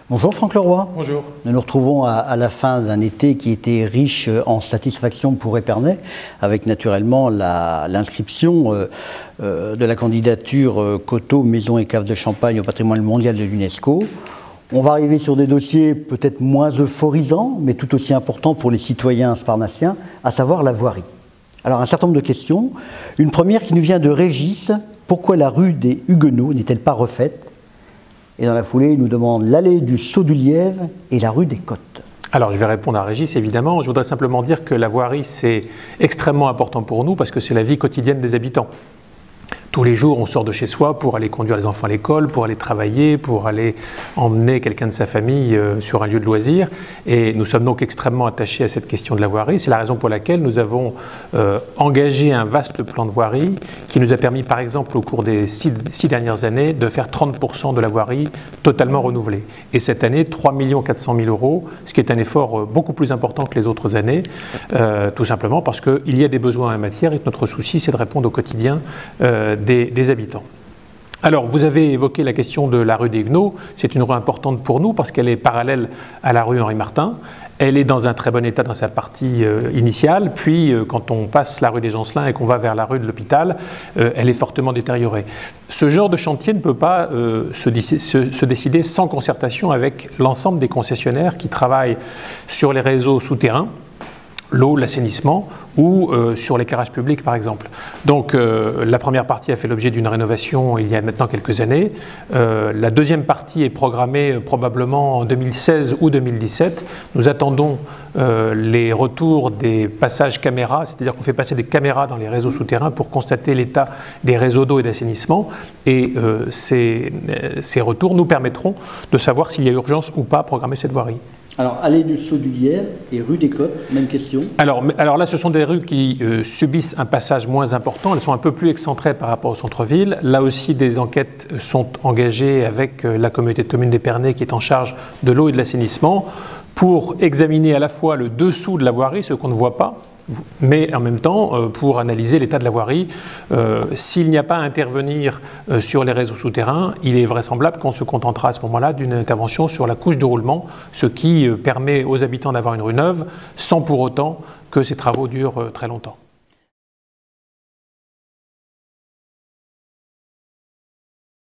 Bonjour Franck Leroy. Bonjour. Nous nous retrouvons à la fin d'un été qui était riche en satisfaction pour Épernay, avec naturellement l'inscription de la candidature Coteaux, Maisons et Caves de Champagne au patrimoine mondial de l'UNESCO. On va arriver sur des dossiers peut-être moins euphorisants, mais tout aussi importants pour les citoyens sparnassiens, à savoir la voirie. Alors un certain nombre de questions. Une première qui nous vient de Régis. Pourquoi la rue des Huguenots n'est-elle pas refaite ? Et dans la foulée, il nous demande l'allée du Saut du Lièvre et la rue des Côtes. Alors, je vais répondre à Régis, évidemment. Je voudrais simplement dire que la voirie, c'est extrêmement important pour nous parce que c'est la vie quotidienne des habitants. Tous les jours, on sort de chez soi pour aller conduire les enfants à l'école, pour aller travailler, pour aller emmener quelqu'un de sa famille sur un lieu de loisir. Et nous sommes donc extrêmement attachés à cette question de la voirie. C'est la raison pour laquelle nous avons engagé un vaste plan de voirie qui nous a permis, par exemple, au cours des six dernières années, de faire 30% de la voirie totalement renouvelée. Et cette année, 3 400 000 €, ce qui est un effort beaucoup plus important que les autres années, tout simplement parce qu'il y a des besoins en la matière et que notre souci, c'est de répondre au quotidien des habitants. Alors, vous avez évoqué la question de la rue des Huguenots. C'est une rue importante pour nous parce qu'elle est parallèle à la rue Henri-Martin. Elle est dans un très bon état dans sa partie initiale, puis quand on passe la rue des Gencelins et qu'on va vers la rue de l'Hôpital, elle est fortement détériorée. Ce genre de chantier ne peut pas se décider sans concertation avec l'ensemble des concessionnaires qui travaillent sur les réseaux souterrains, l'eau, l'assainissement ou sur l'éclairage public par exemple. Donc la première partie a fait l'objet d'une rénovation il y a maintenant quelques années. La deuxième partie est programmée probablement en 2016 ou 2017. Nous attendons les retours des passages caméras, c'est-à-dire qu'on fait passer des caméras dans les réseaux souterrains pour constater l'état des réseaux d'eau et d'assainissement. Et ces retours nous permettront de savoir s'il y a urgence ou pas à programmer cette voirie. Alors, allée du Saut du Lièvre et rue des Côtes, même question. Alors là, ce sont des rues qui subissent un passage moins important. Elles sont un peu plus excentrées par rapport au centre-ville. Là aussi, des enquêtes sont engagées avec la communauté de communes d'Épernay qui est en charge de l'eau et de l'assainissement pour examiner à la fois le dessous de la voirie, ce qu'on ne voit pas, mais en même temps pour analyser l'état de la voirie. S'il n'y a pas à intervenir sur les réseaux souterrains, il est vraisemblable qu'on se contentera à ce moment-là d'une intervention sur la couche de roulement, ce qui permet aux habitants d'avoir une rue neuve sans pour autant que ces travaux durent très longtemps.